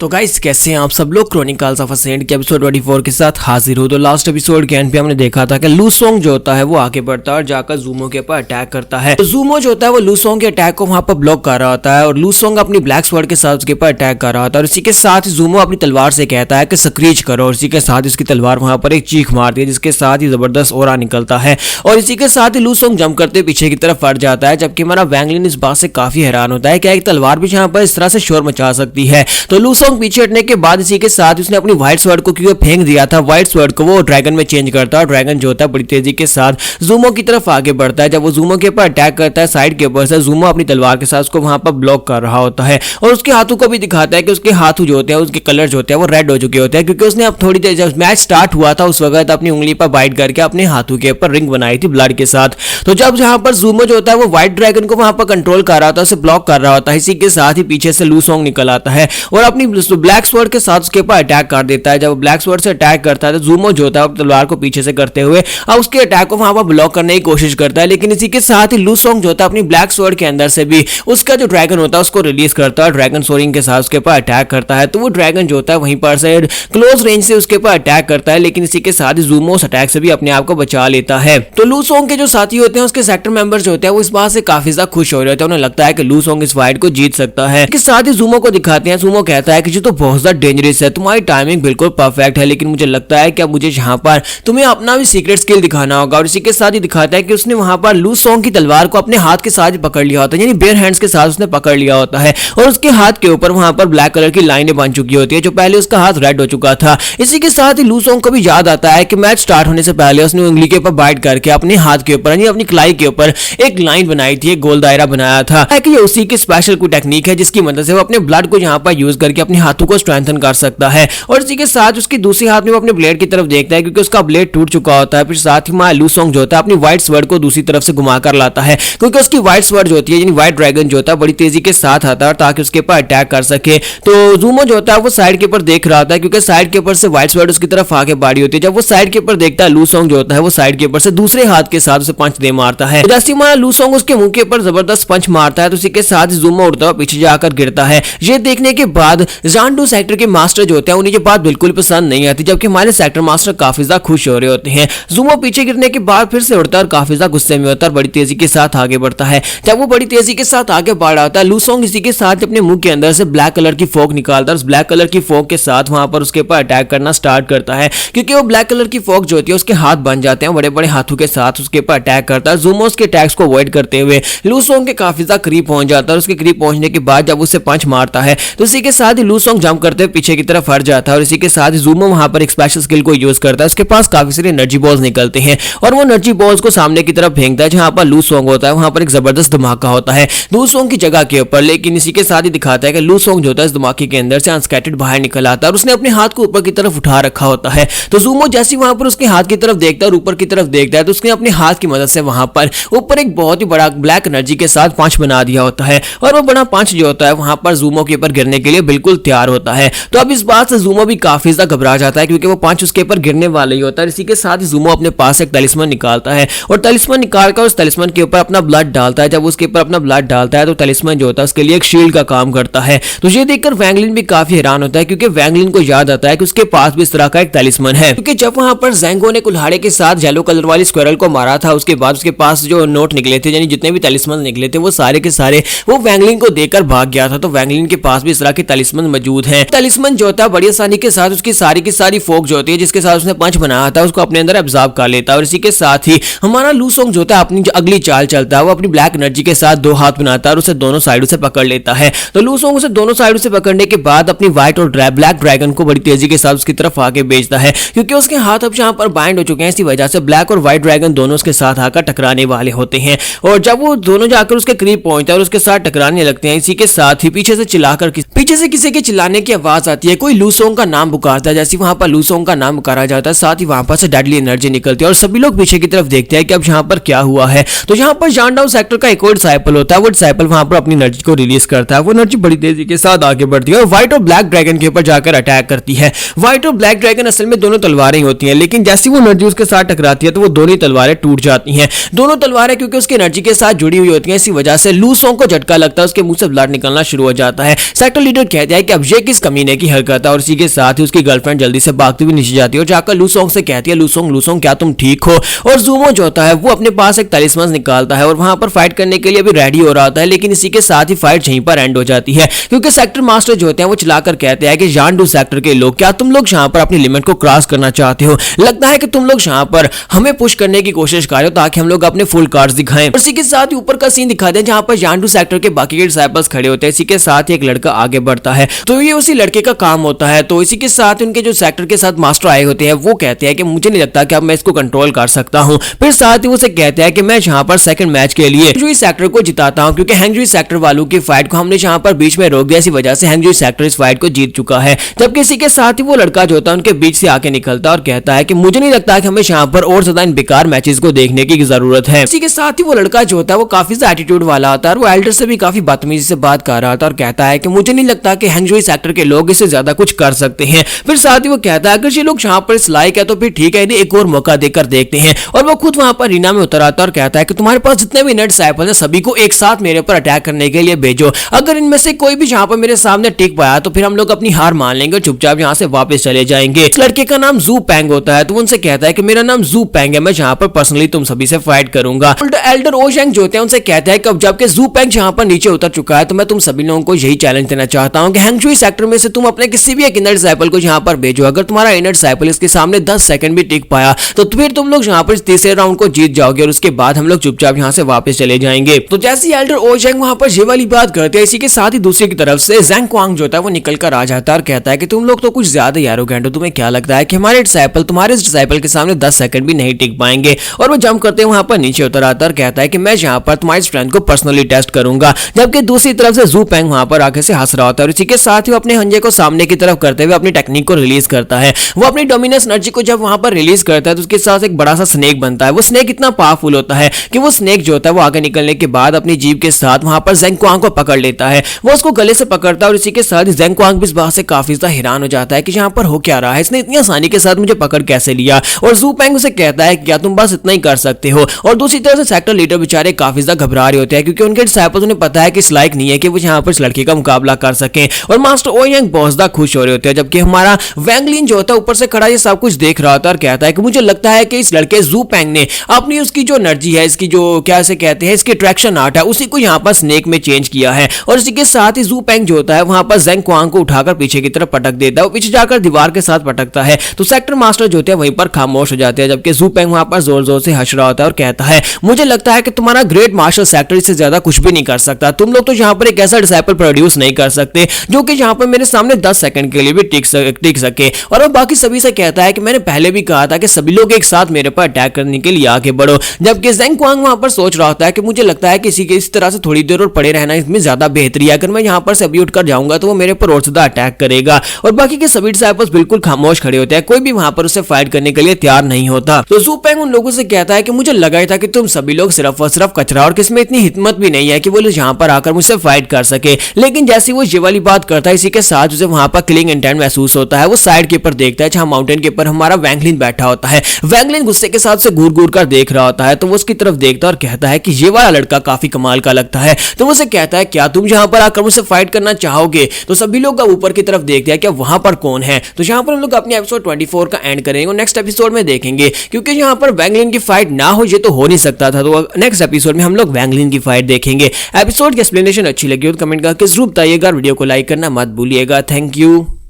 तो गाइस कैसे हैं आप सब लोग। क्रॉनिकल्स ऑफ अ सेंट के एपिसोड 24 के साथ हाजिर हो। तो लास्ट एपिसोड के एंड पे हमने देखा था कि लूसोंग जो होता है वो आगे बढ़ता है और जाकर ज़ूमो के ऊपर अटैक करता है। तो ज़ूमो जो होता है वो लूसोंग के अटैक को वहां पर ब्लॉक कर रहा होता है और लूसोंग अपनी ब्लैक स्वॉर्ड के साथ उसके ऊपर अटैक कर रहा होता है और इसी के साथ ज़ूमो अपनी तलवार से कहता है कि स्क्रीच करो और इसी के साथ इसकी तलवार वहां पर एक चीख मारती है जिसके साथ ही जबरदस्त ओरा निकलता है और इसी के साथ ही लूसोंग जंप करते पीछे की तरफ फट जाता है। जबकि हमारा वैंगलिन इस बात से काफी हैरान होता है कि एक तलवार भी यहाँ पर इस तरह से शोर मचा सकती है। तो लूसोंग पीछे हटने के बाद इसी के साथ उसने अपनी व्हाइट स्वॉर्ड को क्योंकि फेंक दिया था, व्हाइट स्वॉर्ड को वो ड्रैगन में चेंज करता है और ड्रैगन जो होता है बड़ी तेजी के साथ ज़ूमो की तरफ आगे बढ़ता है। जब वो ज़ूमो के ऊपर अटैक करता है साइड के ऊपर से, ज़ूमो अपनी तलवार के साथ उसको वहां पर ब्लॉक कर रहा होता है और उसके हाथों को भी दिखाता है कि उसके हाथ जो होते हैं उसके कलर जो होते हैं वो रेड हो चुके होते हैं क्योंकि उसने अब थोड़ी देर जब मैच स्टार्ट हुआ था उस वक्त अपनी उंगली पर बाइट करके अपने हाथों के ऊपर रिंग बनाई थी ब्लड के साथ। तो जब यहाँ पर ज़ूमो जो होता है वो व्हाइट ड्रैगन को वहां पर कंट्रोल कर रहा होता है, उसे ब्लॉक कर रहा होता है। इसी के साथ ही पीछे से लूसोंग निकल आता है और अपनी ब्लैक स्वॉर्ड के साथ उसके ऊपर अटैक कर देता है। जब ब्लैक स्वॉर्ड से अटैक करता है तो ज़ूमो जो होता है तलवार को पीछे से करते हुए अब उसके अटैक को वहां पर ब्लॉक करने की कोशिश करता है, लेकिन इसी के साथ ही लूसोंग जो होता है अपनी ब्लैक स्वॉर्ड के अंदर से भी उसका जो ड्रैगन होता है उसको रिलीज करता है, ड्रैगन सोरिंग के साथ उसके ऊपर अटैक करता है। तो वो ड्रैगन जो होता है वहीं पर से क्लोज रेंज से उसके ऊपर अटैक करता है, लेकिन इसी के साथ ही ज़ूमो उस अटैक से भी अपने आप को बचा लेता है। तो लूसोंग के जो साथी होते हैं उसके सेक्टर मेंबर्स जो होते हैं वो इस बात से काफी ज्यादा खुश हो रहे होते हैं, उन्हें लगता है कि लूसोंग इस फाइट को जीत सकता है। इसके साथ ही ज़ूमो को दिखाते हैं, ज़ूमो कहता है कि जो तो बहुत ज्यादा डेंजरस है, तुम्हारी टाइमिंग बिल्कुल परफेक्ट है, लेकिन मुझे लगता है कि अब मुझे यहाँ पर तुम्हें अपना भी सीक्रेट स्किल दिखाना होगा। और इसी के साथ ही दिखाता है कि उसने वहां पर लूसोंग की तलवार को अपने हाथ के साथ पकड़ लिया होता है, यानी बेयर हैंड्स के साथ उसने पकड़ लिया होता है और उसके हाथ के ऊपर वहां पर ब्लैक कलर की लाइनें बन चुकी होती है, जो पहले उसका हाथ रेड हो चुका था। इसी के साथ ही लूसोंग को भी याद आता है कि मैच स्टार्ट होने से पहले उसने उंगली के ऊपर बाइट करके अपने हाथ के ऊपर यानी अपनी कलाई के ऊपर एक लाइन बनाई थी, एक गोल दायरा बनाया था कि ये उसी की स्पेशल कोई टेक्निक है जिसकी मदद से वो अपने ब्लड को यहाँ पर यूज करके अपने हाथों को स्ट्रेंथन कर सकता है। और इसी के साथ उसकी दूसरी हाथ में वो अपने ब्लेड की तरफ देखता है क्योंकि उसका ब्लेड टूट चुका होता है। फिर साथ ही लूसोंग जो होता है अपनी व्हाइट स्वॉर्ड को दूसरी तरफ से घुमाकर लाता है क्योंकि उसकी व्हाइट स्वॉर्ड जो होती है यानी व्हाइट ड्रैगन जो होता है बड़ी तेजी के साथ आता है ताकि उसके ऊपर अटैक कर सके। तो ज़ूमो जो होता है वो साइड के ऊपर देख रहा होता है क्योंकि साइड के ऊपर से व्हाइट स्वॉर्ड उसकी तरफ आगे बढ़ी होती है। जब वो साइड के ऊपर देखता है लूसोंग जो होता है वो साइड के ऊपर से दूसरे हाथ के साथ उसे पंच दे मारता है। जैसे ही लूसोंग उसके मुंह के ऊपर जबरदस्त पंच मारता है तो उसी के साथ ज़ूमो उड़ता हुआ पीछे जाकर गिरता है। ये देखने के बाद ज़ांडू सेक्टर के मास्टर जो होते हैं उन्हें ये बात बिल्कुल पसंद नहीं आती, जबकि हमारे सेक्टर मास्टर काफी ज्यादा खुश हो रहे होते हैं। ज़ूमो पीछे गिरने के बाद फिर से उड़ता है और काफी ज्यादा गुस्से में होता है और बड़ी तेजी के साथ आगे बढ़ता है। जब वो बड़ी तेजी के साथ आगे बढ़ रहा होता है लूसोंग इसी के साथ अपने मुंह के अंदर से ब्लैक कलर की फोक निकालता है। उस ब्लैक कलर की फोक के साथ वहां पर उसके ऊपर अटैक करना स्टार्ट करता है क्योंकि वो ब्लैक कलर की फोक जो होती है उसके हाथ बन जाते हैं, बड़े बड़े हाथों के साथ उसके ऊपर अटैक करता है। ज़ूमो उसके अटैक्स को अवॉइड करते हुए लूसोंग के काफी ज्यादा करीब पहुंच जाता है और उसके करीब पहुंचने के बाद जब उसे पंच मारता है तो इसी के साथ ही लूसोंग जंप करते हुए पीछे की तरफ हट जाता है और इसी के साथ ही ज़ूमो वहां पर एक स्पेशल स्किल को यूज करता है। उसके पास काफी सारे एनर्जी बॉल्स निकलते हैं और वो एनर्जी बॉल्स को सामने की तरफ फेंकता है जहां पर लूसोंग होता है वहां पर एक जबरदस्त धमाका होता है लूसोंग की जगह के ऊपर। लेकिन इसी के साथ ही दिखाता है कि लूसोंग जो होता है इस धमाके के अंदर से अनस्कैटर्ड बाहर निकल आता है और उसने अपने हाथ को ऊपर की तरफ उठा रखा होता है। तो ज़ूमो जैसे वहां पर उसके हाथ की तरफ देखता है और ऊपर की तरफ देखता है तो उसने अपने हाथ की मदद से वहां पर ऊपर एक बहुत ही बड़ा ब्लैक एनर्जी के साथ पंच बना दिया होता है और वो बड़ा पंच जो होता है वहां पर ज़ूमो के ऊपर गिरने के लिए बिल्कुल तैयार होता है। तो अब इस बात से ज़ूमो भी काफी ज्यादा घबरा जाता है क्योंकि वो पंच उसके ऊपर गिरने वाला ही होता है। इसी के साथ ही ज़ूमो अपने पास एक तलिस्मन निकालता है और तलिस्मन निकालकर उस तलिस्मन के ऊपर अपना ब्लड डालता है। जब उसके ऊपर अपना ब्लड डालता है तो तलिस्मन जो होता है उसके लिए एक शील्ड का काम करता है। तो ये देखकर वैंगलिन भी काफी हैरान होता है क्योंकि वैंगलिन को याद आता है कि उसके पास भी इस तरह का एक तलिस्मन है क्योंकि जब वहां पर ज़ैंगो ने कुल्हाड़े के साथ येलो कलर वाली स्क्वायरल को मारा था उसके बाद उसके पास जो नोट निकले थे यानी जितने भी तलिस्मन निकले थे वो सारे के सारे वो वैंगलिन को देकर भाग गया था। तो वैंगलिन के पास भी इस तरह के तलिस्मन मौजूद है। तलिस्मन जो होता है बड़ी आसानी के साथ उसकी सारी की सारी फोक जो होती है जिसके साथ उसने पंच बनाया था उसको अपने अंदर एब्जॉर्ब कर लेता है और इसी के साथ ही हमारा लूसोंग जो होता है अपनी जो अगली चाल चलता है वो अपनी ब्लैक एनर्जी के साथ दो हाथ बनाता है और उसे दोनों साइडों से पकड़ लेता है। तो लूसोंग उसे दोनों साइडों से पकड़ने के बाद अपनी व्हाइट और ब्लैक ड्रैगन को बड़ी तेजी के साथ उसकी तरफ आगे भेजता है क्योंकि उसके हाथ अब यहाँ पर बाइंड हो चुके हैं। इसी वजह से ब्लैक और व्हाइट ड्रैगन दोनों उसके साथ आकर टकराने वाले होते हैं और जब वो दोनों जाकर उसके करीब पहुंचता है और उसके साथ टकराने लगते हैं इसी के साथ ही पीछे से किसी के चिल्लाने की आवाज आती है, कोई लूसोंग का नाम पुकारता है। जैसे वहां पर लूसोंग का नाम पुकारा जाता है साथ ही वहां पर से डेडली एनर्जी निकलती है और सभी लोग पीछे की तरफ देखते हैं कि अब यहाँ पर क्या हुआ है। तो यहाँ पर जानडाउन सेक्टर का एक और डिसाइपल होता है, वो डिसाइपल वहां पर अपनी एनर्जी को रिलीज करता है। वो एनर्जी बड़ी तेजी के साथ आगे बढ़ती है और व्हाइट और ब्लैक ड्रैगन के ऊपर जाकर अटैक करती है। व्हाइट और ब्लैक ड्रैगन असल में दोनों तलवारें होती हैं, लेकिन जैसी वो एनर्जी उसके साथ टकराती है तो वो दोनों तलवारें टूट जाती हैं। दोनों तलवारें क्योंकि उसकी एनर्जी के साथ जुड़ी हुई होती हैं इसी वजह से लूसोंग को झटका लगता है, उसके मुंह से ब्लड निकलना शुरू हो जाता है। सेक्टर लीडर कहता है कि अब ये किस कमीने की हरकत है, और इसी के साथ ही उसकी गर्लफ्रेंड जल्दी से भागती हुई नीचे जाती है और जाकर लूसोंग से कहती है, लूसोंग क्या तुम ठीक हो। और ज़ूमो जो होता है वो अपने पास एक तलिस्मान निकालता है और वहां पर फाइट करने के लिए भी रेडी हो रहा होता है, लेकिन इसी के साथ ही फाइट यहीं पर एंड हो जाती है, क्योंकि सेक्टर मास्टर जो होते हैं वो चिल्लाकर कहते हैं कि जानडू सेक्टर के लोग, क्या तुम लोग यहाँ पर अपनी लिमिट को क्रॉस करना चाहते हो? लगता है कि तुम लोग यहाँ पर हमें पुश करने की कोशिश कर रहे हो ताकि हम लोग अपने फुल कार्ड्स दिखाएं। और इसी के साथ ही ऊपर का सीन दिखाते हैं जहां पर जानडू सेक्टर के बाकी के डिसाइपल्स खड़े होते हैं। इसी के साथ ही एक लड़का आगे बढ़ता है, तो ये उसी लड़के का काम होता है। तो इसी के साथ उनके जो सेक्टर के साथ मास्टर आए होते हैं वो कहते हैं कि मुझे नहीं लगता कि अब मैं इसको कंट्रोल कर सकता हूं। फिर साथ ही उसे कहते हैं कि मैं यहाँ पर सेकंड मैच के लिए हैंगजुई सेक्टर को जिताता हूं, क्योंकि हैंगजुई सेक्टर वालों की फाइट को हमने यहाँ पर बीच में रोक दिया, इसी वजह से हैंगजुई सेक्टर इस फाइट को जीत चुका है। जबकि इसी के साथ ही वो लड़का जो होता है उनके बीच से आके निकलता है और कहता है कि मुझे नहीं लगता कि हमें यहाँ पर और ज्यादा इन बेकार मैचेस को देखने की जरूरत है। इसी के साथ ही वो लड़का जो होता है वो काफी ज्यादा एटीट्यूड वाला होता है और वो एल्डर से भी काफी बदतमीजी से बात कर रहा था और कहता है कि मुझे नहीं लगता कि हैंगजुई सेक्टर के लोग इससे ज्यादा कुछ कर सकते हैं। फिर साथ ही वो कहता है अगर ये लोग यहाँ पर इस लायक है तो फिर ठीक है, इन्हें एक और मौका देकर देखते हैं। और वो खुद वहां पर रीना में उतर आता है और कहता है कि तुम्हारे पास जितने भी नेट डिसाइपल्स हैं सभी को एक साथ मेरे ऊपर अटैक करने के लिए भेजो। अगर इनमें से कोई भी यहाँ पर मेरे सामने टिक पाया तो फिर हम लोग अपनी हार मान लेंगे और चुपचाप यहाँ से वापस चले जाएंगे। इस लड़के का नाम जू पैंग होता है, तो उनसे कहता है कि मेरा नाम जू पैंग है, मैं यहाँ पर पर्सनली तुम सभी से फाइट करूंगा। एल्डर ओशेंग जो होते हैं उनसे कहता है कि अब जबकि जू पैंग यहाँ पर नीचे उतर चुका है तो मैं तुम सभी लोगों को यही चैलेंज देना चाहता हूँ कि हैंगजुई सेक्टर में से तुम अपने किसी भी एक इनर डिसाइपल को यहाँ पर भेजो। अगर तुम्हारा इनर डिसाइपल इसके सामने 10 सेकंड भी टिक पाया तो फिर तुम लोग यहाँ पर तीसरे राउंड को जीत जाओगे और उसके बाद हम लोग चुपचाप यहाँ से वापस चले जाएंगे। तो जैसे एल्डर ओशेंग वहां पर ये वाली बात करते हैं, इसी के साथ ही दूसरी की तरफ से ज़ेंग क्वांग जो होता है वो निकल कर आ जाता है और कहता है कि तुम लोग तो कुछ ज्यादा एरोगेंट हो, तुम्हें क्या लगता है कि हमारे डिसाइपल तुम्हारे डिसाइपल के सामने 10 सेकंड भी नहीं टिक पाएंगे। और वो जंप करते वहां पर नीचे उतर आता है और कहता है कि मैं यहाँ पर तुम्हारी स्ट्रेंथ को पर्सनली टेस्ट करूंगा। जबकि दूसरी तरफ से जू पैंग वहां पर आगे से हंस रहा होता है और इसी के साथ ही वो अपने हंजे को सामने की तरफ करते हुए अपनी टेक्निक को रिलीज करता है। वो अपनी डोमिनेंस एनर्जी को जब वहां पर रिलीज करता है तो उसके साथ एक बड़ा सा स्नेक बनता है। वो स्नेक इतना पावरफुल होता है कि वो स्नेक जो होता है वो आगे निकलने के बाद अपनी जीभ के साथ वहां पर ज़ेंग क्वांग को पकड़ लेता है। वो उसको गले से पकड़ता है और इसी के साथ ही ज़ेंग क्वांग भी इस बात से काफी ज्यादा हैरान हो जाता है कि यहाँ पर हो क्या रहा है, इसने इतनी आसानी के साथ मुझे पकड़ कैसे लिया। और जू पैंग उसे कहता है कि क्या तुम बस इतना ही कर सकते हो। और दूसरी तरफ से सेक्टर लीडर बेचारे काफी ज्यादा घबरा रहे होते हैं क्योंकि उनके डिसाइपल्स उन्हें पता है कि इस लायक नहीं है कि वो यहाँ पर इस लड़के का मुकाबला कर सकें। और मास्टर ओयांग बहुत ज्यादा खुश हो रहे होते हैं, जबकि हमारा वैंग लिन जो होता है ऊपर से खड़ा ये सब कुछ देख रहा होता है और कहता है कि मुझे लगता है कि इस लड़के जू पैंग ने अपनी उसकी जो एनर्जी है, इसकी जो क्या इसे कहते हैं, इसकी अट्रैक्शन आर्ट है, उसी को यहाँ पर स्नेक में चेंज किया है। और इसी के साथ ही जू पैंग जो होता है वहां पर ज़ेंग क्वांग को उठाकर पीछे की तरफ पटक देता है, वो पीछे जाकर दीवार के साथ पटकता है। तो सेक्टर मास्टर जो होते हैं वहीं पर खामोश हो जाते हैं, जबकि जू पैंग वहां पर जोर जोर से हंस रहा होता है और कहता है मुझे लगता है कि तुम्हारा ग्रेट मार्शल सेक्टर इससे ज्यादा कुछ भी नहीं कर सकता। तुम लोग तो यहाँ पर एक ऐसा डिसाइपल प्रोड्यूस नहीं कर सकते जो कि यहाँ पर मेरे सामने 10 सेकंड के लिए भी टिक सके। और वो बाकी सभी से कहता है कि मैंने पहले भी कहा था कि सभी लोग एक साथ मेरे पर अटैक करने के लिए आगे बढ़ो। जबकि ज़ेंग क्वांग वहां पर सोच रहा होता है कि मुझे लगता है कि इस तरह से थोड़ी देर और पड़े रहना इसमें ज्यादा बेहतरी है, अगर मैं यहाँ पर से अभी उठकर जाऊंगा तो वो मेरे पर और ज्यादा अटैक करेगा। और बाकी के सभी डिसाइपल्स बिल्कुल खामोश खड़े होते हैं, कोई भी वहां पर उससे फाइट करने के लिए तैयार नहीं होता। तो जू पैंग उन लोगों से कहता है कि मुझे लगा ही था कि तुम सभी लोग सिर्फ और सिर्फ कचरा और किसमें इतनी हिम्मत भी नहीं है कि वो लोग यहाँ पर आकर मुझसे फाइट कर सके। लेकिन जैसे वो ये वाली बात करता है इसी के साथ उसे वहां पर किलिंग इंटेंट महसूस होता है। वो साइड के ऊपर देखता है जहां माउंटेन के ऊपर हमारा वैंग लिन बैठा होता है। वैंग लिन गुस्से के साथ से घूर घूर कर देख रहा होता है, तो वो उसकी तरफ देखता है और कहता है कि ये वाला लड़का काफी कमाल का लगता है। तो वो उसे कहता है क्या तुम यहाँ पर आकर मुझसे फाइट करना चाहोगे। तो सभी लोग ऊपर की तरफ देखते हैं क्या वहां पर कौन है। तो यहाँ पर हम लोग अपने एपिसोड 24 का एंड करेंगे और नेक्स्ट एपिसोड में देखेंगे, क्योंकि यहाँ पर वैंग लिन की फाइट ना हो ये तो हो नहीं सकता था। तो नेक्स्ट एपिसोड में हम लोग वैंग लिन की फाइट देखेंगे। एपिसोड की एक्सप्लेनेशन अच्छी लगी हो तो कमेंट करके जरूर बताइएगा, वीडियो को लाइक करना मत भूलिएगा। Thank you.